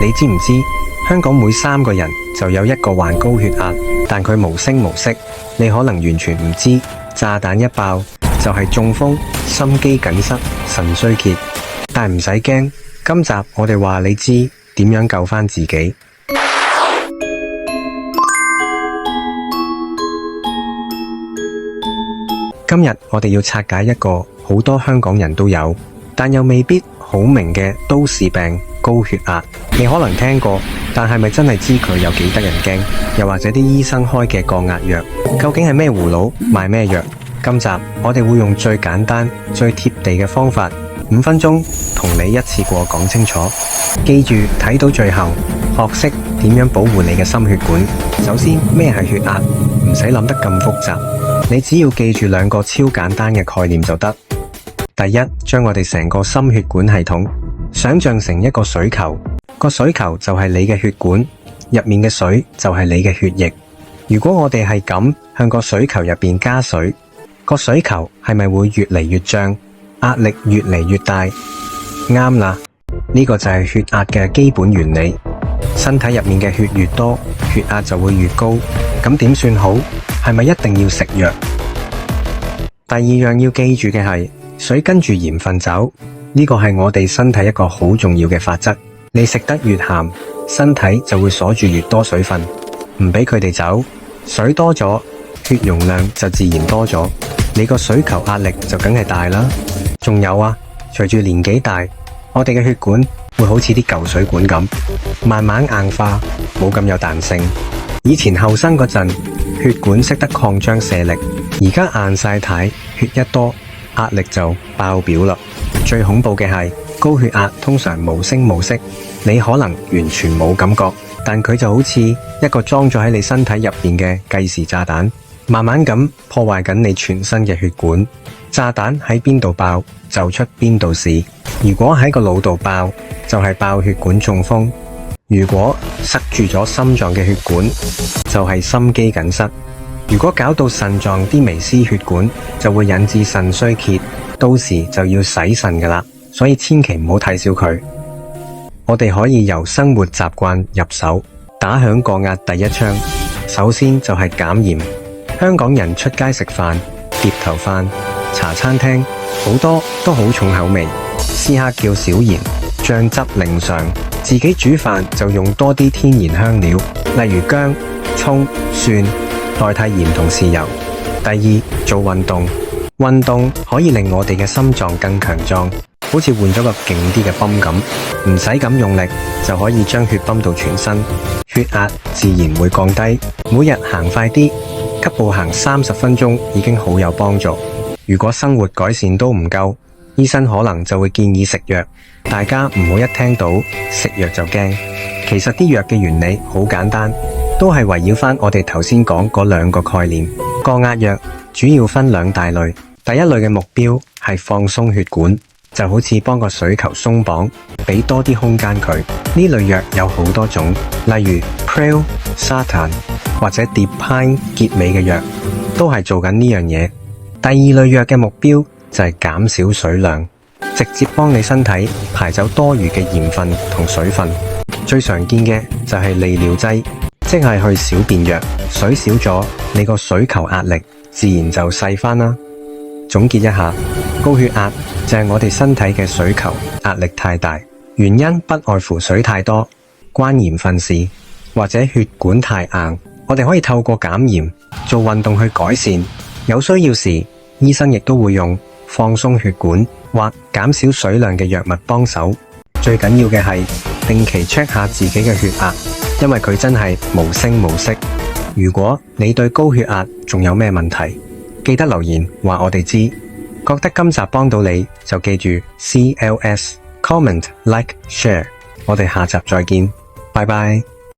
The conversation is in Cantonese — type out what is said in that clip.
你知唔知香港每3個人就有1個患高血壓，但佢無聲無息，你可能完全唔知。炸彈一爆就係中風、心肌梗塞、腎衰竭。但唔使驚，今集我哋話你知點樣救返自己。今日我哋要拆解一個好多香港人都有，但又未必好明嘅都市病——高血壓。你可能聽過，但係咪真係知佢有幾得人驚？又或者啲醫生開嘅降壓藥，究竟係咩葫蘆賣咩藥？今集我哋會用最簡單、最貼地嘅方法，5分鐘同你一次過講清楚。記住睇到最後，學識點樣保護你嘅心血管。首先，咩係血壓？唔使諗得咁複雜，你只要記住2個超簡單嘅概念就得。第一，將我哋成個心血管系統想象成一個水球，個水球就係你嘅血管，入面嘅水就係你嘅血液。如果我哋係咁向個水球入邊加水，個水球係咪會越嚟越脹，壓力越嚟越大？啱啦，呢個就係血壓嘅基本原理。身體入面嘅血越多，血壓就會越高。咁點算好？係咪一定要食藥？第二樣要記住嘅係，水跟住鹽分走，呢個係我哋身體一個好重要嘅法則。你食得越鹹，身體就會鎖住越多水分，唔俾佢哋走。水多咗，血容量就自然多咗，你個水球壓力就梗係大啦。仲有啊，隨住年紀大，我哋嘅血管會好似啲舊水管咁，慢慢硬化，冇咁有彈性。以前後生嗰陣，血管識得擴張卸力，而家硬晒太，血一多，壓力就爆表啦。最恐怖嘅係，高血壓通常無聲無息，你可能完全冇感覺，但佢就好似一個裝咗喺你身體入邊嘅計時炸彈，慢慢咁破壞緊你全身嘅血管。炸彈喺邊度爆就出邊度事。如果喺個腦度爆，就係爆血管中風；如果塞住咗心臟嘅血管，就係心肌梗塞；如果搞到腎臟啲微絲血管，就會引致腎衰竭，到時就要洗腎㗎喇。所以千祈唔好睇小佢。我哋可以由生活習慣入手，打響降壓第一槍。首先就係減鹽。香港人出街食飯，碟頭飯、茶餐廳好多都好重口味，試下叫少鹽，醬汁零上，自己煮飯就用多啲天然香料，例如薑、蔥、蒜，代替鹽同豉油。第二，做運動。運動可以令我哋嘅心臟更強壯，好似換咗個勁啲嘅泵咁，唔使咁用力就可以將血泵到全身，血壓自然會降低。每日行快啲，急步行30分鐘已經好有幫助。如果生活改善都唔夠，醫生可能就會建議食藥。大家唔好一聽到食藥就驚，其實啲藥嘅原理好簡單，都係圍繞翻我哋頭先講嗰2個概念。降壓藥主要分2大類，第一類嘅目標係放鬆血管，就好似幫個水球鬆綁，俾多啲空間佢。呢類藥有好多種，例如 Pril、Sartan 或者 Dipine 結尾嘅藥，都係做緊呢樣嘢。第二類藥嘅目標就係減少水量，直接幫你身體排走多餘嘅鹽分同水分。最常見嘅就係利尿劑，即係去小便藥。水少咗，你個水球壓力自然就細返啦。總結一下，高血壓就係我哋身體嘅水球壓力太大，原因不外乎水太多、關鹽分事或者血管太硬。我哋可以透過減鹽、做運動去改善。有需要時，醫生亦都會用放鬆血管或減少水量嘅藥物幫手。最緊要嘅係定期 check 下自己嘅血壓，因為佢真係無聲無息。如果你對高血壓仲有咩問題，記得留言話我哋知。覺得今集幫到你就記住 CLS Comment Like Share。我哋下集再見，拜拜。